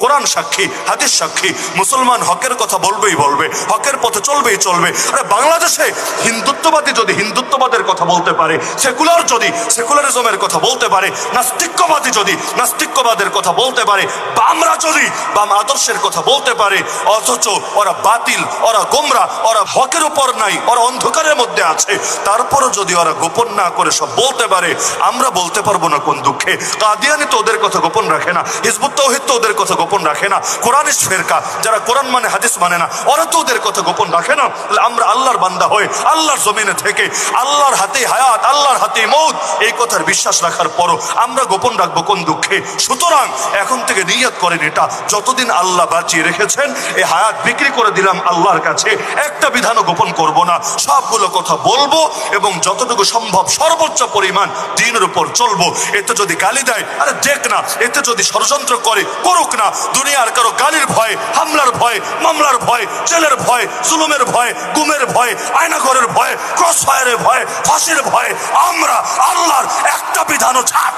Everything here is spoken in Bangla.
কোরআন সাক্ষী, হাদিস সাক্ষী, মুসলমান হকের কথা বলবেই বলবে, হকের পথে চলবেই চলবে। আরে বাংলাদেশে হিন্দুত্ববাদী যদি হিন্দুত্ববাদের কথা বলতে পারে, সেকুলার যদি সেকুলারিজমের কথা বলতে পারে, নাস্তিক্যবাদী যদি নাস্তিক্যবাদের কথা বলতে পারে, বামরা যদি বাম আদর্শের কথা বলতে পারে, অথচ ওরা বাতিল, ওরা গোমরা, ওরা হকের উপর নাই, ওরা অন্ধকারের মধ্যে আছে, তারপরও যদি ওরা গোপন না করে সব বলতে পারে, আমরা বলতে পারবো না কোন দুঃখে? কাদিয়ানি তো ওদের কথা গোপন রাখে না, হিজবুত তাওহীদ তো ওদের কথা গোপন রাখে না, কোরআনিস্ট ফেরকা যারা কোরআন মানে হাদিস মানে না, ওরা তো ওদের কথা গোপন রাখে না। আমরা আল্লাহর বান্দা হয়ে আল্লাহর জমিনে থেকে আল্লাহর হাতে হায়াত, আল্লাহর হাতে মৌত, এই কথার বিশ্বাস রাখার পরও আমরা গোপন রাখবো কোন দুঃখে? সুতরাং এখন থেকে নিয়ত করেন, এটা যতদিন আল্লাহ বাঁচিয়ে রেখেছেন, এই হায়াত বিক্রি করে দিলাম আল্লাহর কাছে, একটা বিধানও গোপন করব না, সবগুলো কথা বলবো এবং যতটুকু সম্ভব সর্বোচ্চ পরিমাণ দ্বীনের উপর চলবো। এতে যদি গালি দেয়, আরে দেখ না, এতে যদি ষড়যন্ত্র করে, করুক না। দুনিয়ার কারো গালির ভয়, হামলার ভয়, মামলার ভয়, জেলের ভয়, জুলুমের ভয়, গুমের ভয়, আয়নাঘরের ভয়, ক্রস ফায়ারের ভয়, ফাঁসির ভয় আমরা আল্লাহর একটা বিধানও ছাড়